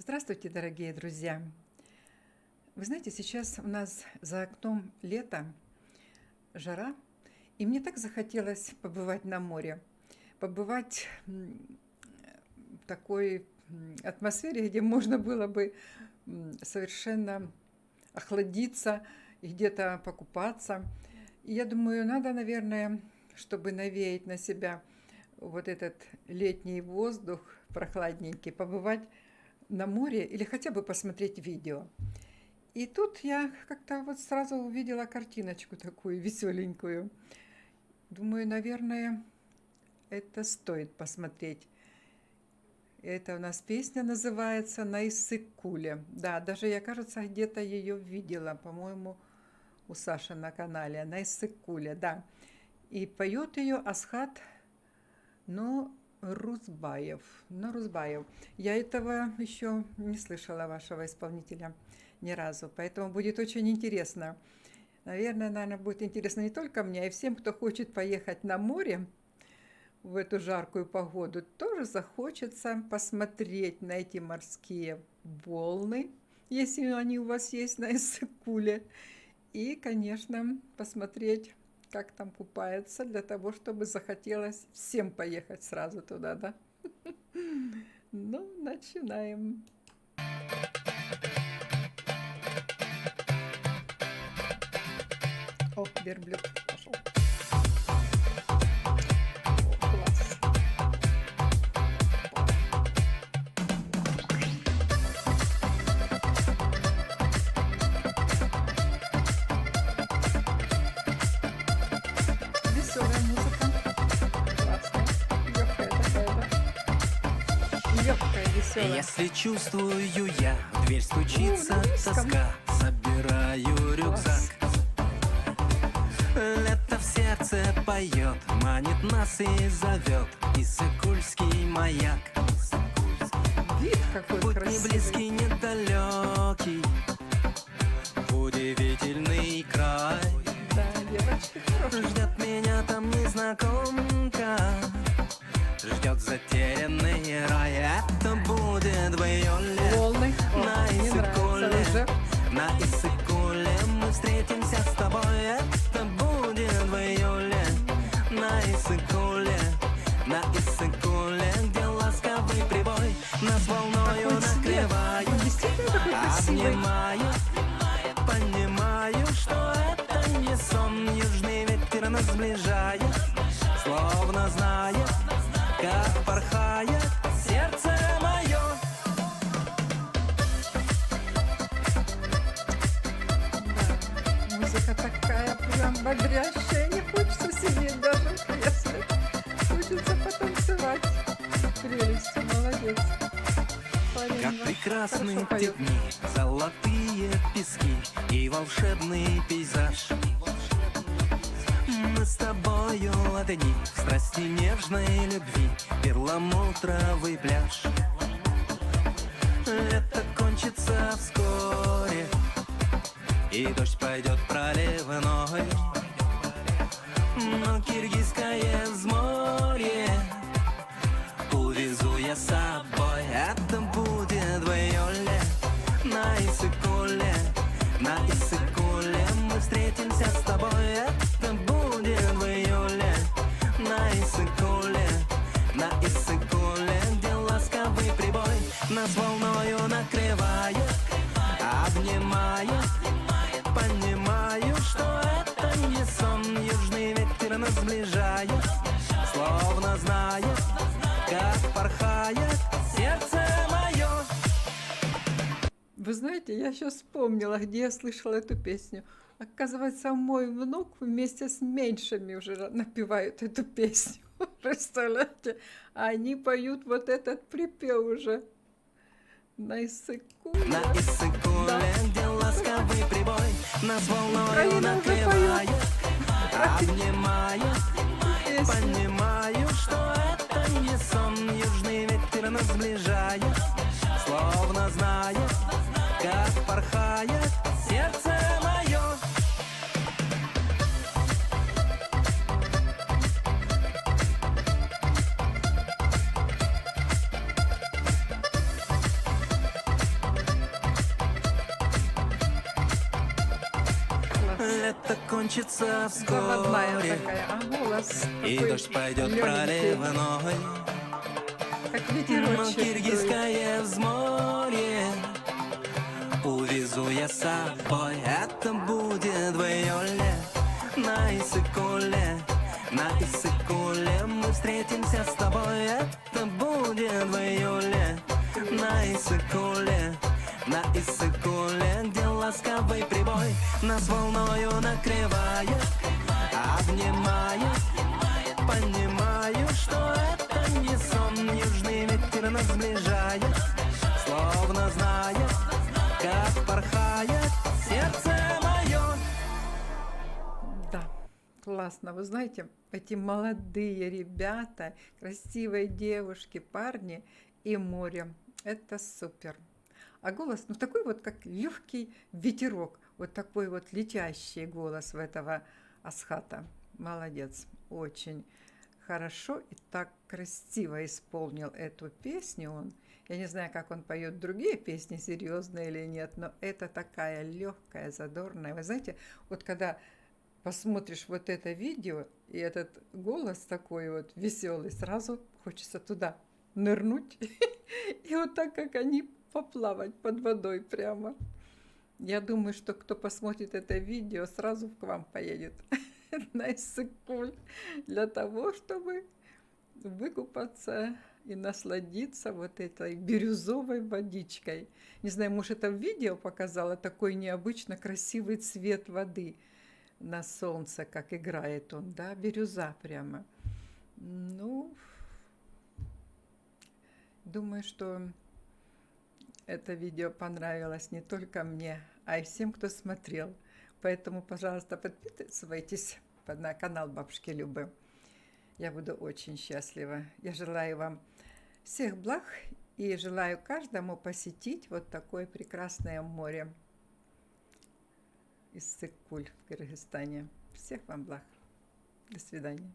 Здравствуйте, дорогие друзья! Вы знаете, сейчас у нас за окном лето, жара, и мне так захотелось побывать на море, побывать в такой атмосфере, где можно было бы совершенно охладиться и где-то покупаться. И я думаю, надо, наверное, чтобы навеять на себя вот этот летний воздух прохладненький, побывать на море или хотя бы посмотреть видео. И тут я как-то вот сразу увидела картиночку такую веселенькую. Думаю, наверное, это стоит посмотреть. Это у нас песня называется «На Иссык-Куле». Да, даже я, кажется, где-то ее видела, по-моему, у Саши на канале. «На Иссык-Куле», да. И поет ее Асхат Норузбаев. Я этого еще не слышала, вашего исполнителя, ни разу. Поэтому будет очень интересно. Наверное, будет интересно не только мне, а и всем, кто хочет поехать на море в эту жаркую погоду. Тоже захочется посмотреть на эти морские волны, если они у вас есть на Иссык-Куле. И, конечно, посмотреть, как там купается, для того, чтобы захотелось всем поехать сразу туда, да? Ну, начинаем. О, верблюд пошел. Класс. Веселая музыка. Классная. Легкая такая, да? Легкая, веселая. Если чувствую я, в дверь стучится тоска, собираю рюкзак. Лето в сердце поет, манит нас и зовет Иссык-Кульский маяк. Вид какой Путь не красивый. близкий, недалекий, удивительный край. Да, девочки хорошие. Ждет меня там незнакомка, ждет затерянный рай. Это будет в июле Волны. на О, мне Иссык-Куле. нравится уже. На Иссык-Куле мы встретимся с тобой. Это будет в июле на Иссык-Куле. На Иссык-Куле, где ласковый прибой нас волною Какой цвет. накрывает, Он действительно такой красивый. обнимает. Понимаю, что это не сон. Южный ветер нас сближает, словно знает, как порхает сердце мое. Да, музыка такая прям бодрящая, не хочется сидеть даже в кресле. Хочется потанцевать. Прелесть, молодец. Парень Как ваш прекрасны хорошо те поет. дни, золотые пески и волшебный пейзаж. Мы с тобою одни в страсти нежной любви, перламутровый пляж. Лето кончится вскоре, и дождь пойдет проливной. Но киргизское взморье увезу я с собой. Это будет в июле на Иссык-Куле. На Иссык-Куле мы встретимся с тобой. Это будет в июле на Иссык-Куле. На Иссык-Куле, где ласковый прибой нас волною накрывает, обнимает. Понимаю, что это не сон. Южный ветер нас сближает, словно знает, как порхает сердце мое. Вы знаете, я сейчас вспомнила, где я слышала эту песню. Оказывается, мой внук вместе с меньшими уже напевают эту песню. Представляете? А они поют вот этот припев уже. На Иссык-Куле. На Иссык-Куле, Да. где ласковый прибой нас волною Украина уже накрывает, поет. обнимает. Песню. Понимаю, что это не сон. Южный ветер нас сближает, словно знает, как порхает сердце мое. это кончится Заводная вскоре. такая, а голос И такой дождь пойдет легенький, проливной. как Но ветерочек дует. киргизское взморье увезу я с собой. Это будет в июле на Иссык-Куле. На Иссык-Куле мы встретимся с тобой. Это будет в июле на Иссык-Куле. На Иссык-Куле, где ласковый прибой нас волною накрывает, обнимает. Понимаю, что это не сон. Южный ветер нас сближает, словно знает, как порхает сердце мое. Да, классно. Вы знаете, эти молодые ребята, красивые девушки, парни и море. Это супер. А голос, ну такой вот, как легкий ветерок. Вот такой вот летящий голос в этого Асхата. Молодец. Очень хорошо и так красиво исполнил эту песню он. Я не знаю, как он поет другие песни, серьезные или нет, но это такая легкая, задорная. Вы знаете, вот когда посмотришь вот это видео, и этот голос такой вот веселый, сразу хочется туда нырнуть и вот так, как они, поплавать под водой прямо. Я думаю, что кто посмотрит это видео, сразу к вам поедет на Иссык-Куль для того, чтобы выкупаться и насладиться вот этой бирюзовой водичкой. Не знаю, может, это в видео показало такой необычно красивый цвет воды на солнце, как играет он, да, бирюза прямо. Ну, думаю, что это видео понравилось не только мне, а и всем, кто смотрел. Поэтому, пожалуйста, подписывайтесь на канал Бабушки Любы. Я буду очень счастлива. Я желаю вам всех благ и желаю каждому посетить вот такое прекрасное море Иссык-Куль в Кыргызстане. Всех вам благ. До свидания.